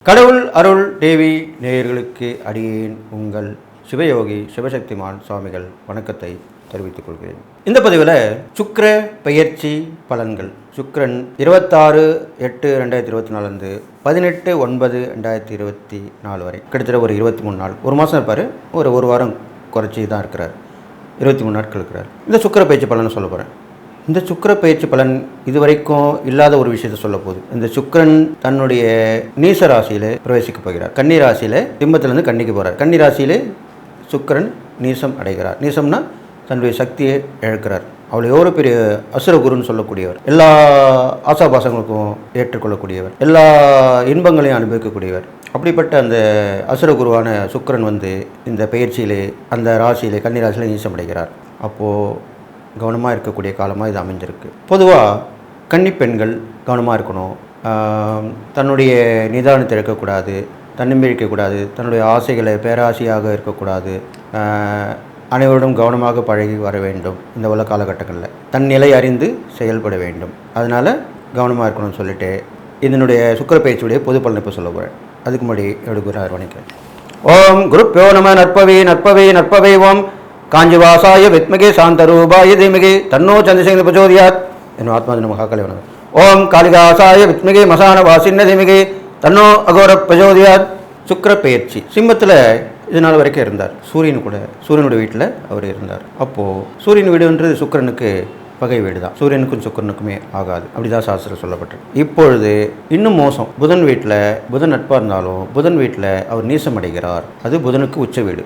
கடவுள் அருள் தேவி நேயர்களுக்கு அடியேன் உங்கள் சிவயோகி சிவசக்திமான் சுவாமிகள் வணக்கத்தை தெரிவித்துக் கொள்கிறேன். இந்த பதிவில் சுக்கிர பெயர்ச்சி பலன்கள். சுக்கிரன் 26/8/2024 18/9/2024 வரை கிட்டத்தட்ட ஒரு 23 நாள், ஒரு மாதம் இருப்பார். ஒரு வாரம் குறைச்சி தான் இருக்கிறார். 23 நாட்கள் இருக்கிறார். இந்த சுக்கிர பெயர்ச்சி பலன் சொல்ல போகிறேன். இந்த சுக்கிர பெயர்ச்சி பலன் இதுவரைக்கும் இல்லாத ஒரு விஷயத்தை சொல்ல போகுது. இந்த சுக்கிரன் தன்னுடைய நீச ராசியில பிரவேசிக்க போகிறார். கன்னி ராசியில சிம்மத்திலிருந்து கன்னிக்கு போகிறார். கன்னி ராசியிலே சுக்கிரன் நீசம் அடைகிறார். நீசம்னா தன்னுடைய சக்தியை இழக்கிறார். அவள் எவ்வளோ பெரிய அசுரகுருன்னு சொல்லக்கூடியவர், எல்லா ஆசாபாசங்களுக்கும் ஏற்றுக்கொள்ளக்கூடியவர், எல்லா இன்பங்களையும் அனுபவிக்கக்கூடியவர். அப்படிப்பட்ட அந்த அசுரகுருவான சுக்கிரன் இந்த பெயர்ச்சியிலே அந்த ராசியிலே கன்னி ராசியிலே நீசம் அடைகிறார். அப்போது கவனமாக இருக்கக்கூடிய காலமாக இது அமைஞ்சிருக்கு. பொதுவாக கன்னி பெண்கள் கவனமாக இருக்கணும். தன்னுடைய நிதானத்தை இருக்கக்கூடாது, தன்னம்பிக்கை இருக்கக்கூடாது, தன்னுடைய ஆசைகளை பேராசையாக இருக்கக்கூடாது. அனைவரிடம் கவனமாக பழகி வர வேண்டும். இந்த உள்ள காலகட்டங்களில் தன் நிலை அறிந்து செயல்பட வேண்டும். அதனால் கவனமாக இருக்கணும்னு சொல்லிட்டு இதனுடைய சுக்கிர பயிற்சியுடைய பொது பலனை இப்போ சொல்ல போகிறேன். அதுக்கு முன்னாடி எடுக்கிற அரவணைக்கிறேன். ஓம் குருப்யோ நம நற்பவே நற்பவே நற்பவே ஓம் காஞ்சிவாசாய வித்மகே சாந்தரூபாய தீமகே தன்னோ சந்திரசேகர பிரச்சோதயாத். என் ஆத்மாதி மகாக்கலை வணக்கம். ஓம் காளிகாசாய வித்மகே மசான வாசின்ன தீமகே தன்னோ அகோர பிரச்சோதயாத். சுக்கிர பெயர்ச்சி சிம்மத்தில் இது நாள் வரைக்கும் இருந்தார். சூரியனுடைய வீட்டில் அவர் இருந்தார். அப்போது சூரியன் வீடுன்றது சுக்கிரனுக்கு பகை வீடு தான். சூரியனுக்கும் சுக்கிரனுக்குமே ஆகாது, அப்படிதான் சாஸ்திரம் சொல்லப்பட்டிருக்கு. இப்பொழுது இன்னும் மோசம். புதன் வீட்டில் புதன் நட்பாக இருந்தாலும் புதன் வீட்டில் அவர் நீசம் அடைகிறார். அது புதனுக்கு உச்ச வீடு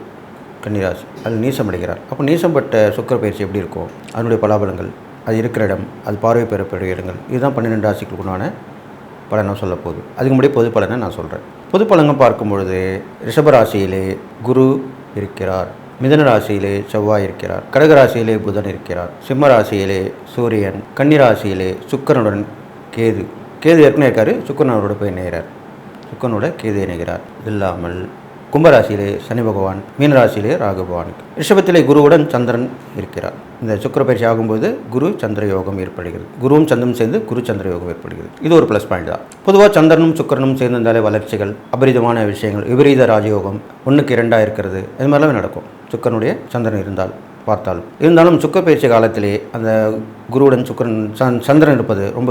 கன்னிராசி. அது நீசம் அடைகிறார். அப்போ நீசம்பட்ட சுக்கிர பயிற்சி எப்படி இருக்கும், அதனுடைய பலாபலங்கள், அது இருக்கிற இடம், அது பார்வை பெறக்கூடிய இடங்கள், இதுதான் 12 ராசிகளுக்குண்டான பலனை சொல்ல போகுது. அதுக்கு முன்னாடி பொது பலனை நான் சொல்கிறேன். பொது பலன்கள் பார்க்கும்பொழுது ரிஷபராசியிலே குரு இருக்கிறார், மிதன ராசியிலே செவ்வாய் இருக்கிறார், கடகராசியிலே புதன் இருக்கிறார், சிம்ம ராசியிலே சூரியன், கன்னிராசியிலே சுக்கிரனுடன் கேது ஏற்கனவே இருக்கார். சுக்கிரனோட போய் இணைகிறார். சுக்கிரனோட கேது இணைகிறார். இது இல்லாமல் கும்பராசியிலே சனி பகவான், மீனராசியிலே ராகு பகவான், ரிஷபத்திலே குருவுடன் சந்திரன் இருக்கிறார். இந்த சுக்கிர பயிற்சி ஆகும்போது குரு சந்திர யோகம் ஏற்படுகிறது. குருவும் சந்திரனும் சேர்ந்து குரு சந்திர யோகம் ஏற்படுகிறது. இது ஒரு ப்ளஸ் பாயிண்ட் தான். பொதுவாக சந்திரனும் சுக்கிரனும் சேர்ந்திருந்தாலே வளர்ச்சிகள், அபரிதமான விஷயங்கள், விபரீத ராஜயோகம் 1க்கு 2 இருக்கிறது, இது மாதிரிலாம் நடக்கும். சுக்கிரனுடைய சந்திரன் இருந்தாலும் சுக்கிர பயிற்சி காலத்திலே அந்த குருவுடன் சந்திரன் இருப்பது ரொம்ப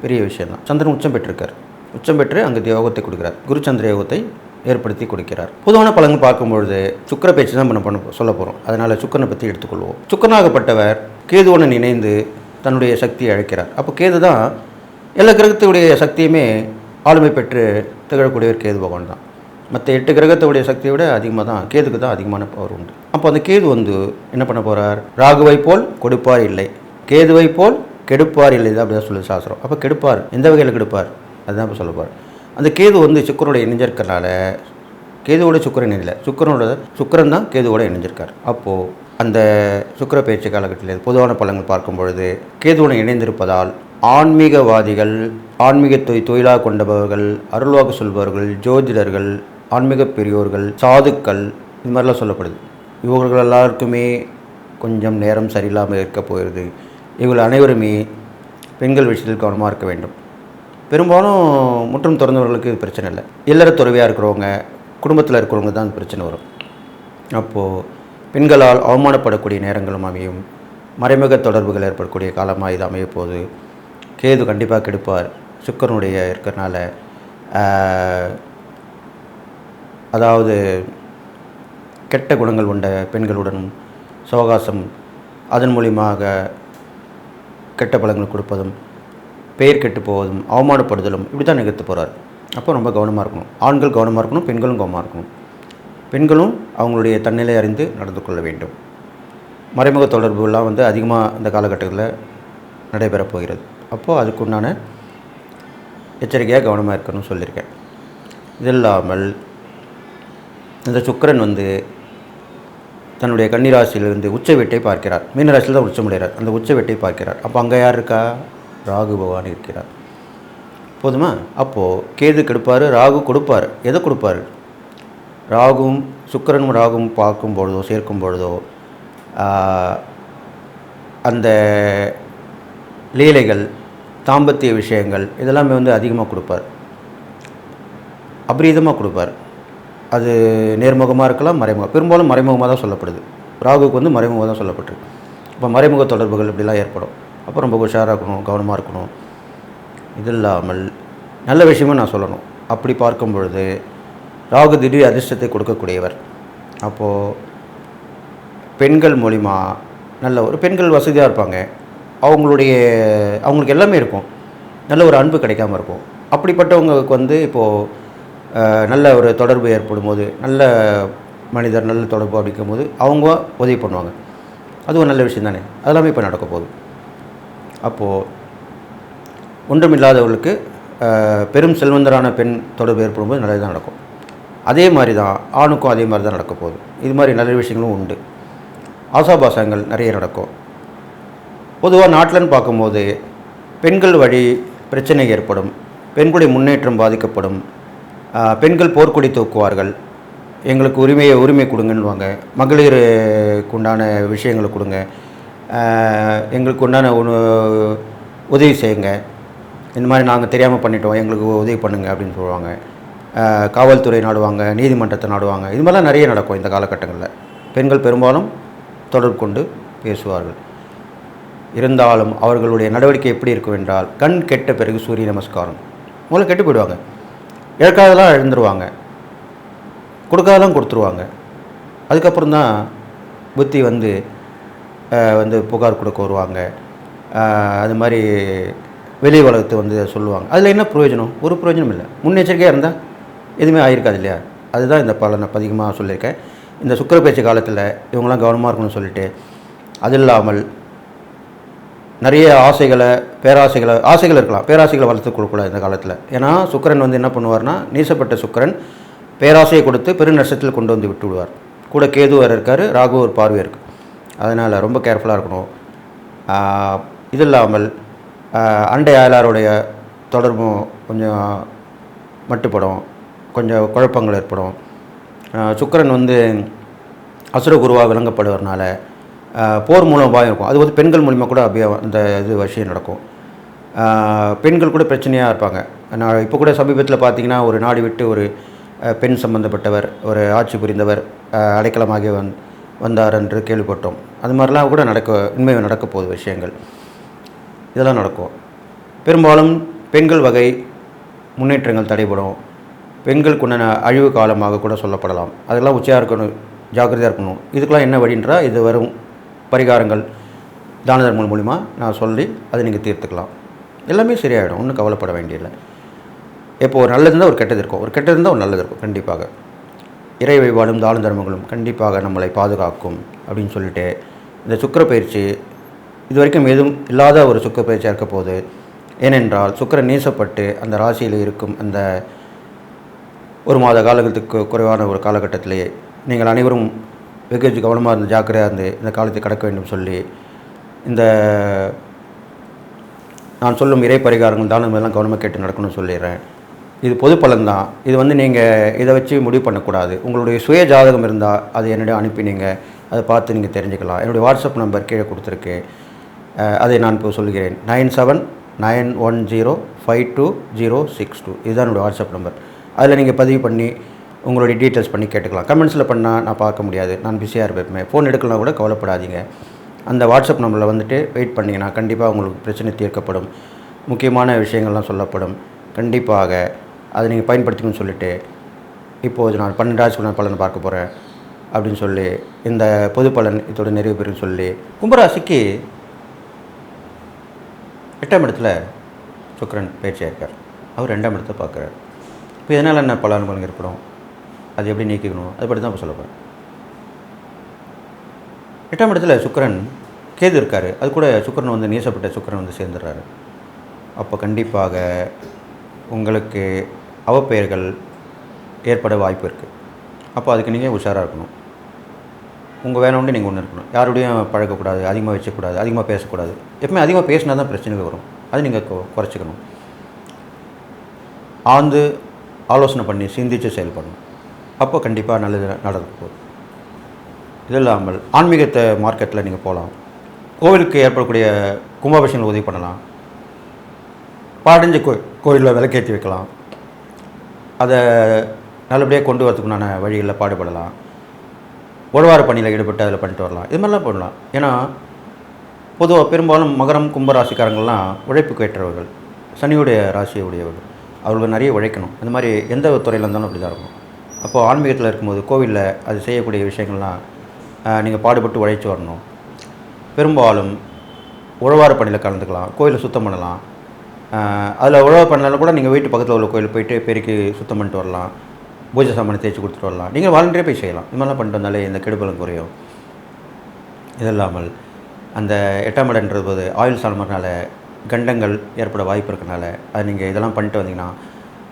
பெரிய விஷயம் தான். சந்திரன் உச்சம் பெற்றிருக்கார். உச்சம் பெற்று அங்கே யோகத்தை கொடுக்கிறார். குரு சந்திர யோகத்தை ஏற்படுத்தி கொடுக்கிறார். பொதுவான பலன்கள் பார்க்கும்பொழுது சுக்கிர பயிற்சி தான் பண்ண சொல்ல போகிறோம். அதனால் சுக்கிரனை பற்றி எடுத்துக்கொள்வோம். சுக்கிரனாகப்பட்டவர் கேதுவுடன் இணைந்து தன்னுடைய சக்தியை அழைக்கிறார். அப்போ கேது தான் எல்லா கிரகத்துடைய சக்தியுமே ஆளுமை பெற்று திகழக்கூடியவர் கேது பகவான் தான். மற்ற 8 கிரகத்துடைய சக்தியை விட அதிகமாக தான் கேதுக்கு தான் அதிகமான பவர் உண்டு. அப்போ அந்த கேது என்ன பண்ண போகிறார், ராகுவை போல் கொடுப்பார் இல்லை, கேதுவை போல் கெடுப்பார் இல்லை, அப்படி தான் சொல்லுது சாஸ்திரம். அப்போ கெடுப்பார் எந்த வகையில் கெடுப்பார் அதுதான் இப்போ சொல்ல போகிறார். அந்த கேது சுக்கிரனோட இணைஞ்சிருக்கிறனால, கேதுவோட சுக்கிரன் இல்லை, சுக்கிரன் தான் கேதுவோட இணைஞ்சிருக்கார். அப்போது அந்த சுக்கிர பயிற்சி காலகட்டத்தில் பொதுவான பலன்கள் பார்க்கும் பொழுது கேதுவுடன் இணைந்திருப்பதால் ஆன்மீகவாதிகள், ஆன்மீகத்தை தொழிலாக கொண்டவர்கள், அருள்வாக்கு சொல்பவர்கள், ஜோதிடர்கள், ஆன்மீக பெரியோர்கள், சாதுக்கள், இது மாதிரிலாம் சொல்லப்படுது. இவர்கள் எல்லாருக்குமே கொஞ்சம் நேரம் சரியில்லாமல் இருக்க போகிறது. இவர்கள் அனைவருமே பெண்கள் விஷயத்தில் கவனமாக இருக்க வேண்டும். பெரும்பாலும் முற்றும் திறந்தவர்களுக்கு இது பிரச்சனை இல்லை. இல்லற துறவியாக இருக்கிறவங்க, குடும்பத்தில் இருக்கிறவங்க தான் அது பிரச்சனை வரும். அப்போது பெண்களால் அவமானப்படக்கூடிய நேரங்களும் அமையும். மறைமுக தொடர்புகள் ஏற்படக்கூடிய காலமாக இது அமைய போது கேது கண்டிப்பாக கெடுப்பார். சுக்கிரனுடைய இருக்கிறனால அதாவது கெட்ட குணங்கள் கொண்ட பெண்களுடனும் சவகாசம், அதன் மூலியமாக கெட்ட பலன்கள் கொடுப்பதும், பெயர் கெட்டு போவதும், அவமானப்படுதலும் இப்படி தான் நிகழ்த்து போகிறார். அப்போ ரொம்ப கவனமாக இருக்கணும். ஆண்கள் கவனமாக இருக்கணும், பெண்களும் கவனமாக இருக்கணும். பெண்களும் அவங்களுடைய தன்னிலை அறிந்து நடந்து கொள்ள வேண்டும். மறைமுக தொடர்புலாம் அதிகமாக இந்த காலகட்டத்தில் நடைபெறப் போகிறது. அப்போது அதுக்குண்டான எச்சரிக்கையாக கவனமாக இருக்கணும்னு சொல்லியிருக்கேன். இது இல்லாமல் இந்த சுக்கிரன் தன்னுடைய கன்னிராசியிலிருந்து உச்ச வீட்டை பார்க்கிறார். மீனராசியில் தான் உச்சமுடைகிறார். அந்த உச்ச வீட்டை பார்க்கிறார். அப்போ அங்கே யார் இருக்கா, ராகு பகவான் இருக்கிறார். போதுமா? அப்போது கேது கெடுப்பார், ராகு கொடுப்பார். எதை கொடுப்பார்? ராகுவும் சுக்கிரனும் ராகும் பார்க்கும் பொழுதோ சேர்க்கும் பொழுதோ அந்த லீலைகள், தாம்பத்திய விஷயங்கள் இதெல்லாமே அதிகமாக கொடுப்பார். அபரீதமாக கொடுப்பார். அது நேர்முகமாக இருக்கலாம், மறைமுகம். பெரும்பாலும் மறைமுகமாக தான் சொல்லப்படுது. ராகுவுக்கு வந்து மறைமுகமாக தான் சொல்லப்பட்டிருக்கு. இப்போ மறைமுக தொடர்புகள் இப்படிலாம் ஏற்படும். அப்போ ரொம்ப உஷாராக இருக்கணும், கவனமாக இருக்கணும். இது இல்லாமல் நல்ல விஷயமும் நான் சொல்லணும். அப்படி பார்க்கும் பொழுது ராகு திடீர் அதிர்ஷ்டத்தை கொடுக்கக்கூடியவர். அப்போது பெண்கள் மூலிமா நல்ல ஒரு பெண்கள் வசதியாக இருப்பாங்க. அவங்களுக்கு எல்லாமே இருக்கும். நல்ல ஒரு அன்பு கிடைக்காம இருக்கும். அப்படிப்பட்டவங்களுக்கு வந்து இப்போது நல்ல ஒரு தொடர்பு ஏற்படும் போது, நல்ல மனிதர் நல்ல தொடர்பு அப்படிக்கும் போது அவங்க உதவி பண்ணுவாங்க. அது ஒரு நல்ல விஷயம் தானே. அதெல்லாமே இப்போ நடக்க போகுது. அப்போது ஒன்றுமில்லாதவர்களுக்கு பெரும் செல்வந்தரான பெண் தொடர்பு ஏற்படும்போது நல்லது தான் நடக்கும். அதே மாதிரி தான் ஆணுக்கும் அதே மாதிரி தான் நடக்க போகுது. இது மாதிரி நல்ல விஷயங்களும் உண்டு. ஆசாபாசங்கள் நிறைய நடக்கும். பொதுவாக நாட்டில்னு பார்க்கும்போது பெண்கள் வழி பிரச்சனை ஏற்படும். பெண்களுடைய முன்னேற்றம் பாதிக்கப்படும். பெண்கள் போர்க்கொடி தூக்குவார்கள். எங்களுக்கு உரிமை கொடுங்கன்னுவாங்க. மகளிருக்கு உண்டான விஷயங்களை கொடுங்க, எங்களுக்கு உண்டான உதவி செய்யுங்க, இந்த மாதிரி நாங்கள் தெரியாமல் பண்ணிட்டோம், எங்களுக்கு உதவி பண்ணுங்க அப்படின்னு சொல்லுவாங்க. காவல்துறை நாடுவாங்க, நீதிமன்றத்தை நாடுவாங்க. இது மாதிரிலாம் நிறைய நடக்கும் இந்த காலகட்டங்களில். பெண்கள் பெரும்பாலும் தொடர்பு கொண்டு பேசுவார்கள். இருந்தாலும் அவர்களுடைய நடவடிக்கை எப்படி இருக்கும் என்றால், கண் கெட்ட பிறகு சூரிய நமஸ்காரம். முதல்ல கெட்டு போயிடுவாங்க. இழக்காதெல்லாம் இழந்துருவாங்க, கொடுக்காதெல்லாம் கொடுத்துருவாங்க. அதுக்கப்புறம் தான் புத்தி வந்து புகார் கொடுக்க வருவாங்க. அது மாதிரி வெளி உலகத்தை வந்து சொல்லுவாங்க. அதில் என்ன பிரயோஜனம்? ஒரு பிரயோஜனம் இல்லை. முன்னெச்சரிக்கையாக இருந்தால் எதுவுமே ஆகிருக்காது இல்லையா? அதுதான் இந்த பலனை அதிகமாக சொல்லியிருக்கேன். இந்த சுக்கிர பயிற்சி காலத்தில் இவங்களாம் கவனமாக இருக்கணும்னு சொல்லிட்டு, அது இல்லாமல் நிறைய ஆசைகள் இருக்கலாம். பேராசைகளை வளர்த்து கொடுக்கக்கூடாது இந்த காலத்தில். ஏன்னா சுக்கிரன் வந்து என்ன பண்ணுவார்னா, நீசப்பட்ட சுக்கிரன் பேராசையை கொடுத்து பெரு நஷ்டத்தில் கொண்டு வந்து விட்டு விடுவார். கூட கேது வேறு இருக்கார், ராகு ஒரு பார்வை இருக்குது. அதனால் ரொம்ப கேர்ஃபுல்லாக இருக்கணும். இது இல்லாமல் அண்டை அயலாருடைய தொடர்பும் கொஞ்சம் மட்டுப்படும், கொஞ்சம் குழப்பங்கள் ஏற்படும். சுக்கிரன் வந்து அசுர குருவாக விளங்கப்படுவதனால போர் மூலமாக இருக்கும். அது வந்து பெண்கள் மூலிமா கூட அப்படியே அந்த விஷயம் நடக்கும். பெண்கள் கூட பிரச்சனையாக இருப்பாங்க. நான் இப்போ கூட சமீபத்தில் பார்த்தீங்கன்னா, ஒரு நாடு விட்டு ஒரு பெண் சம்பந்தப்பட்டவர், ஒரு ஆட்சி புரிந்தவர் அடைக்கலமாகி வந்தார் என்று கேள்விப்பட்டோம். அது மாதிரிலாம் கூட உண்மையாக நடக்க போகுது விஷயங்கள். இதெல்லாம் நடக்கும். பெரும்பாலும் பெண்கள் வகை முன்னேற்றங்கள் தடைபடும். பெண்களுக்கு உண்டான அழிவு காலமாக கூட சொல்லப்படலாம். அதெல்லாம் உச்சியாக இருக்கணும், ஜாக்கிரதையாக இருக்கணும். இதுக்கெல்லாம் என்ன வழின்றா, இது வரும் பரிகாரங்கள் தான தர்மங்கள் மூலிமா நான் சொல்லி அதை நீங்கள் தீர்த்துக்கலாம். எல்லாமே சரியாயிடும், ஒன்றும் கவலைப்பட வேண்டியதில்லை. இப்போ ஒரு நல்லது இருந்தால் ஒரு கெட்டது இருக்கும், ஒரு கெட்டது இருந்தால் ஒரு நல்லது இருக்கும். கண்டிப்பாக இறை வழிபாடும் தான தர்மங்களும் கண்டிப்பாக நம்மளை பாதுகாக்கும் அப்படின்னு சொல்லிட்டு, இந்த சுக்கிர பயிற்சி இது வரைக்கும் எதுவும் இல்லாத ஒரு சுக்கிர பயிற்சியாக இருக்க போகுது. ஏனென்றால் சுக்கிரன் நீசப்பட்டு அந்த ராசியில் இருக்கும் அந்த ஒரு மாத காலத்துக்கு குறைவான ஒரு காலகட்டத்திலேயே நீங்கள் அனைவரும் வெகு கவனமாக இருந்து ஜாக்கிரதையாக இருந்து இந்த காலத்தை கடக்க வேண்டும் சொல்லி, இந்த நான் சொல்லும் இறை பரிகாரங்கள் தானம் எல்லாம் கவனமாக கேட்டு நடக்கணும்னு சொல்லிடுறேன். இது பொது பலன்தான். இது வந்து நீங்கள் இதை வச்சு முடிவு பண்ணக்கூடாது. உங்களுடைய சுய ஜாதகம் இருந்தால் அது என்னிடம் அனுப்பி நீங்கள் அதை பார்த்து நீங்கள் தெரிஞ்சுக்கலாம். என்னுடைய வாட்ஸ்அப் நம்பர் கீழே கொடுத்துருக்கு, அதை நான் இப்போ சொல்கிறேன். 9791052062. இதுதான் என்னுடைய வாட்ஸ்அப் நம்பர். அதில் நீங்கள் பதிவு பண்ணி உங்களுடைய டீட்டெயில்ஸ் பண்ணி கேட்டுக்கலாம். கமெண்ட்ஸில் பண்ணால் நான் பார்க்க முடியாது, நான் பிஸியாக இருப்பேன். ஃபோன் எடுக்கலாம் கூட கவலைப்படாதீங்க. அந்த வாட்ஸ்அப் நம்பரில் வந்துட்டு வெயிட் பண்ணிங்கன்னா கண்டிப்பாக உங்களுக்கு பிரச்சனை தீர்க்கப்படும். முக்கியமான விஷயங்கள்லாம் சொல்லப்படும். கண்டிப்பாக அதை நீங்கள் பயன்படுத்திக்கணும்னு சொல்லிவிட்டு, இப்போது நான் 12 ராசிக்குள்ள பலன் பார்க்க போகிறேன் அப்படின்னு சொல்லி இந்த பொது பலன் இதோட நிறைவு பெறும் சொல்லி, கும்பராசிக்கு 8ஆம் இடத்துல சுக்கிரன் பயிற்சியாக இருக்கார். அவர் 2ஆம் இடத்தை பார்க்குறார். இப்போ இதனால் என்ன பலன்கள் ஏற்படும், அது எப்படி நீக்கிக்கணும், அதை பற்றி தான் இப்போ சொல்ல போகிறேன். 8ஆம் இடத்துல சுக்கிரன் கேது இருக்கார். அது கூட சுக்கிரன் வந்து நீசப்பட்ட சுக்கிரன் வந்து சேர்ந்துடுறாரு. அப்போ கண்டிப்பாக உங்களுக்கு அவப்பெயர்கள் ஏற்பட வாய்ப்பு இருக்குது. அப்போ அதுக்கு நீங்கள் உஷாராக இருக்கணும். உங்கள் வேலை உண்டு, நீங்கள் ஒன்று இருக்கணும். யாரோடையும் பழகக்கூடாது, அதிகமாக வச்சக்கூடாது, அதிகமாக பேசக்கூடாது. எப்பவுமே அதிகமாக பேசினா தான் பிரச்சனைகள் வரும். அது நீங்கள் குறைச்சிக்கணும். ஆழ்ந்து ஆலோசனை பண்ணி சிந்தித்து செயல்படணும். அப்போ கண்டிப்பாக நல்லது நடக்க போகுது. இது இல்லாமல் ஆன்மீகத்தை மார்க்கெட்டில் நீங்கள் போகலாம். கோவிலுக்கு ஏற்படக்கூடிய கும்பாபிஷேகங்கள் உதவி பண்ணலாம். பாடஞ்ச கோயிலில் விளக்கேற்றி வைக்கலாம். அதை நல்லபடியாக கொண்டு வரதுக்குண்டான வழிகளில் பாடுபடலாம். உழவார பணியில் ஈடுபட்டு அதில் பண்ணிட்டு வரலாம். இது மாதிரிலாம் பண்ணலாம். ஏன்னா பொதுவாக பெரும்பாலும் மகரம் கும்ப ராசிக்காரங்கள்லாம் உழைப்புக்கு ஏற்றவர்கள், சனியுடைய ராசியை உடையவர்கள். அவர்கள் நிறைய உழைக்கணும். இந்த மாதிரி எந்த துறையில் இருந்தாலும் அப்படி தான் இருக்கும். அப்போது ஆன்மீகத்தில் இருக்கும்போது கோவிலில் அது செய்யக்கூடிய விஷயங்கள்லாம் நீங்கள் பாடுபட்டு உழைச்சி வரணும். பெரும்பாலும் உழவார பணியில் கலந்துக்கலாம், கோயிலை சுத்தம் பண்ணலாம். அதில் உழவார பண்ணலாம் கூட நீங்கள் வீட்டு பக்கத்தில் உள்ள கோயில் போயிட்டு பெருக்கி சுத்தம் பண்ணிட்டு வரலாம், பூஜை சாமானை தேய்ச்சி கொடுத்துட்டு வரலாம். நீங்கள் வாலண்டியராக போய் செய்யலாம். இது மாதிரிலாம் பண்ணிட்டு வந்தாலே இந்த கெடுபலம் குறையும். இது இல்லாமல் அந்த 8ஆம் இடன்றது போது ஆயுள் சாலமர்னால கண்டங்கள் ஏற்பட வாய்ப்பு இருக்கனால அது நீங்கள் இதெல்லாம் பண்ணிட்டு வந்தீங்கன்னா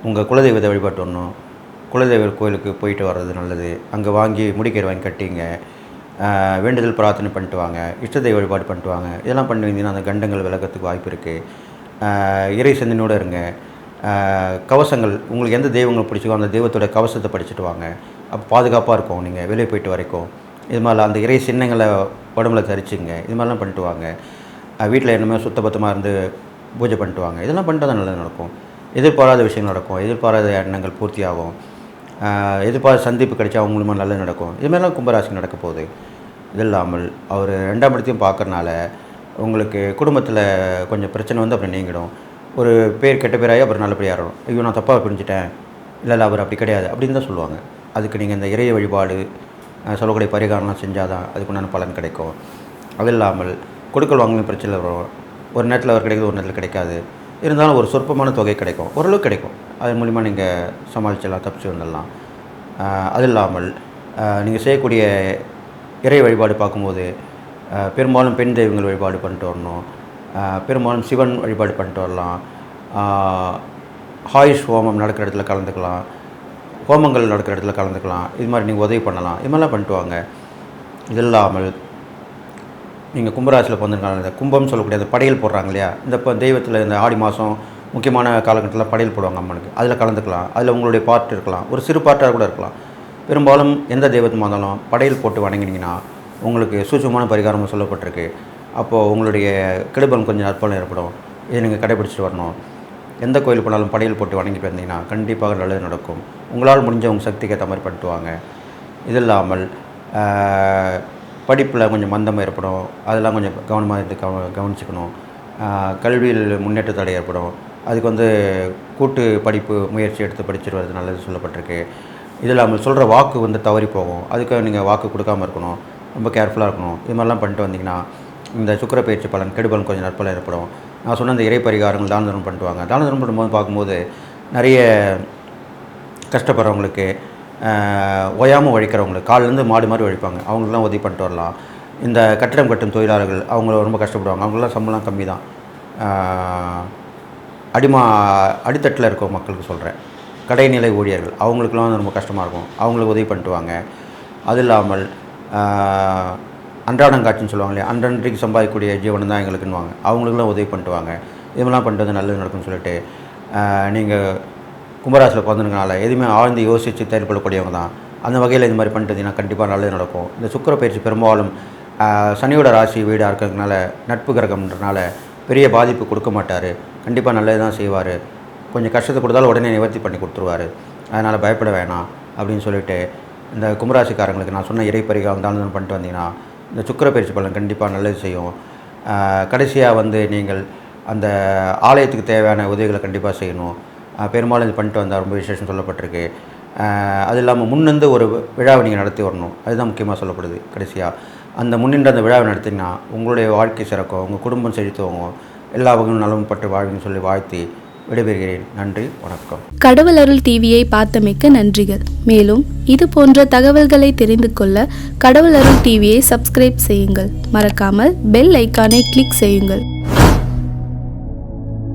உங்கள் குலதெய்வத்தை வழிபாட்டு வரணும். குலதெய்வ கோயிலுக்கு போயிட்டு வர்றது நல்லது. அங்கே வாங்கி முடிக்கீரை வாங்கி கட்டிங்க, வேண்டுதல் பிரார்த்தனை பண்ணிட்டு வாங்க, இஷ்ட தெய்வ வழிபாடு பண்ணிட்டு வாங்க. இதெல்லாம் பண்ணி வந்தீங்கன்னா அந்த கண்டங்கள் விலகிறதுக்கு வாய்ப்பு இருக்குது. இறை சிந்தனையோடு இருங்க. கவசங்கள் உங்களுக்கு எந்த தெய்வங்கள் பிடிச்சிக்கோ அந்த தெய்வத்தோட கவசத்தை படிச்சுட்டு வாங்க. அப்போ பாதுகாப்பாக இருக்கும் நீங்கள் வெளியே போயிட்டு வரைக்கும். இது மாதிரிலாம் அந்த இறை சின்னங்களை உடம்புல தரிச்சுங்க. இது மாதிரிலாம் பண்ணிட்டு வாங்க. வீட்டில் என்னமே சுத்தபத்தமாக இருந்து பூஜை பண்ணிட்டு வாங்க. இதெல்லாம் பண்ணிட்டு தான் நல்லது நடக்கும். எதிர்பாராத விஷயங்கள் நடக்கும். எதிர்பாராத எண்ணங்கள் பூர்த்தி ஆகும். எதிர்பாராத சந்திப்பு கிடைச்சா அவங்க மூலமாக நல்லது நடக்கும். இதுமாதிரிலாம் கும்பராசிக்கு நடக்க போகுது. இது இல்லாமல் அவர் 2ஆம் இடத்தையும் பார்க்கறனால உங்களுக்கு குடும்பத்தில் கொஞ்சம் பிரச்சனை வந்து அப்புறம் நீங்கிடும். ஒரு பேர் கெட்ட பேராகி அப்புறம் நல்லபடியாக ஆகணும். ஐயோ நான் தப்பாக புரிஞ்சுட்டேன், இல்லை அவர் அப்படி கிடையாது அப்படின்னு தான் சொல்லுவாங்க. அதுக்கு நீங்கள் இந்த இறை வழிபாடு சொல்லக்கூடிய பரிகாரம்லாம் செஞ்சால் தான் அதுக்குண்டான பலன் கிடைக்கும். அது இல்லாமல் கொடுக்கல் வாங்கலும் பிரச்சனை வரும். ஒரு நேரத்தில் அவர் கிடைக்குது, ஒரு நேரத்தில் கிடைக்காது. இருந்தாலும் ஒரு சொற்பமான தொகை கிடைக்கும், ஓரளவுக்கு கிடைக்கும். அது மூலிமா நீங்கள் சமாளிச்சிடலாம், தப்பிச்சு வந்துடலாம். அது இல்லாமல் நீங்கள் செய்யக்கூடிய இறை வழிபாடு பார்க்கும்போது பெரும்பாலும் பெண் தெய்வங்கள் வழிபாடு பண்ணிட்டு வரணும். பெரும்பாலும் சிவன் வழிபாடு பண்ணிட்டு வரலாம். ஆயுஷ் ஹோமம் நடக்கிற இடத்துல கலந்துக்கலாம், ஹோமங்கள் நடக்கிற இடத்துல கலந்துக்கலாம். இது மாதிரி நீங்கள் உதவி பண்ணலாம். இது மாதிரிலாம் பண்ணிட்டு வாங்க. இது இல்லாமல் நீங்கள் கும்பராசியில் பிறந்திருக்காங்க, இந்த கும்பம் சொல்லக்கூடிய அந்த படையல் போடுறாங்க இல்லையா, இந்த இப்போ தெய்வத்தில் இந்த ஆடி மாதம் முக்கியமான காலகட்டத்தில் படையல் போடுவாங்க அம்மனுக்கு. அதில் கலந்துக்கலாம். அதில் உங்களுடைய பார்ட் இருக்கலாம், ஒரு சிறு பார்ட்டாக கூட இருக்கலாம். பெரும்பாலும் எந்த தெய்வத்துமாக இருந்தாலும் படையல் போட்டு வணங்கினீங்கன்னா உங்களுக்கு சூட்சமான பரிகாரமும் சொல்லப்பட்டிருக்கு. அப்போது உங்களுடைய கெடுபலம் கொஞ்சம் நற்பலன் ஏற்படும். இதை நீங்கள் கடைபிடிச்சிட்டு வரணும். எந்த கோயில் போனாலும் படையல் போட்டு வணங்கிட்டு வந்தீங்கன்னா கண்டிப்பாக நல்லது நடக்கும். உங்களால் முடிஞ்ச உங்கள் சக்திக்கு ஏற்ற மாதிரி பண்ணிட்டு வாங்க. இது இல்லாமல் படிப்பில் கொஞ்சம் மந்தம் ஏற்படும். அதெல்லாம் கொஞ்சம் கவனமாக இருந்து கவனிச்சுக்கணும். கல்வியில் முன்னேற்ற தடை ஏற்படும். அதுக்கு வந்து கூட்டு படிப்பு முயற்சி எடுத்து படிச்சுட்டு வரது நல்லது சொல்லப்பட்டிருக்கு. இது இல்லாமல் சொல்கிற வாக்கு வந்து தவறி போகும். அதுக்கு நீங்கள் வாக்கு கொடுக்காமல் இருக்கணும், ரொம்ப கேர்ஃபுல்லாக இருக்கணும். இது மாதிரிலாம் பண்ணிட்டு வந்தீங்கன்னா இந்த சுக்கிர பயிற்சி பலன் கெடுபலன் கொஞ்சம் நற்பலன் ஏற்படும். நான் சொன்ன இந்த இறை பரிகாரங்கள் தான தர்மம் பண்ணிட்டு வாங்க. தான தர்மம் பண்ணும்போது பார்க்கும்போது நிறைய கஷ்டப்படுறவங்களுக்கு, ஓயாமல் உழைக்கிறவங்களுக்கு, காலிலேருந்து மாடு மாதிரி உழைப்பாங்க, அவங்களுக்குலாம் உதவி பண்ணிட்டு வரலாம். இந்த கட்டிடம் கட்டும் தொழிலாளர்கள் அவங்க ரொம்ப கஷ்டப்படுவாங்க. அவங்களாம் சம்பளம் கம்மி தான். அடித்தட்டில் இருக்க மக்களுக்கு சொல்கிறேன், கடைநிலை ஊழியர்கள் அவங்களுக்குலாம் ரொம்ப கஷ்டமாக இருக்கும். அவங்களுக்கு உதவி பண்ணிட்டு வாங்க. அது இல்லாமல் அன்றாடங்காட்சின்னு சொல்லுவாங்க இல்லையா, அன்றன்றைக்கு சம்பாதிக்கக்கூடிய ஜீவனம் தான் எங்களுக்குன்னுவாங்க. அவங்களுக்குலாம் உதவி பண்ணிட்டு வாங்க. இதெல்லாம் பண்ணிட்டு வந்து நல்லது நடக்கும்னு சொல்லிட்டு நீங்கள் கும்பராசியில் பிறந்ததுனால எதுவுமே ஆழ்ந்து யோசித்து செயல்படக்கூடியவங்க தான். அந்த வகையில் இது மாதிரி பண்ணிட்டு வந்தீங்கன்னா கண்டிப்பாக நல்லது நடக்கும். இந்த சுக்கிர பயிற்சி பெரும்பாலும் சனியோட ராசி வீடாக இருக்கிறதுனால, நட்பு கிரகம்ன்றனால பெரிய பாதிப்பு கொடுக்க மாட்டார். கண்டிப்பாக நல்லது தான் செய்வார். கொஞ்சம் கஷ்டத்தை கொடுத்தாலும் உடனே நிவர்த்தி பண்ணி கொடுத்துருவார். அதனால் பயப்பட வேணாம் அப்படின்னு சொல்லிட்டு இந்த கும்பராசிக்காரங்களுக்கு நான் சொன்ன இறை பரிகாரம் தானம் பண்ணிட்டு வந்தீங்கன்னா இந்த சுக்கிர பயிற்சி பலன் கண்டிப்பாக நல்லது செய்யும். கடைசியாக வந்து நீங்கள் அந்த ஆலயத்துக்கு தேவையான உதவிகளை கண்டிப்பாக செய்யணும். பெரும்பாலும் இது பண்ணிட்டு வந்தால் ரொம்ப விசேஷம் சொல்லப்பட்டிருக்கு. அது இல்லாமல் முன்னிருந்து ஒரு விழாவை நீங்கள் நடத்தி வரணும். அதுதான் முக்கியமாக சொல்லப்படுது. கடைசியாக அந்த முன்னின்று அந்த விழாவை நடத்திங்கன்னா உங்களுடைய வாழ்க்கை சிறக்கும், உங்கள் குடும்பம் செழித்துவங்க, எல்லா வகையும் நலமும் பட்டு வாழ்வின்னு சொல்லி வாழ்த்தி விடைபெறுகிறேன். நன்றி, வணக்கம். கடவுள் அருள் டிவியை பார்த்தமைக்க நன்றிகள். மேலும் இது போன்ற தகவல்களை தெரிந்து கொள்ள கடவுள் அருள் டிவியை சப்ஸ்கிரைப் செய்யுங்கள். மறக்காமல் பெல் ஐக்கானை கிளிக் செய்யுங்கள்.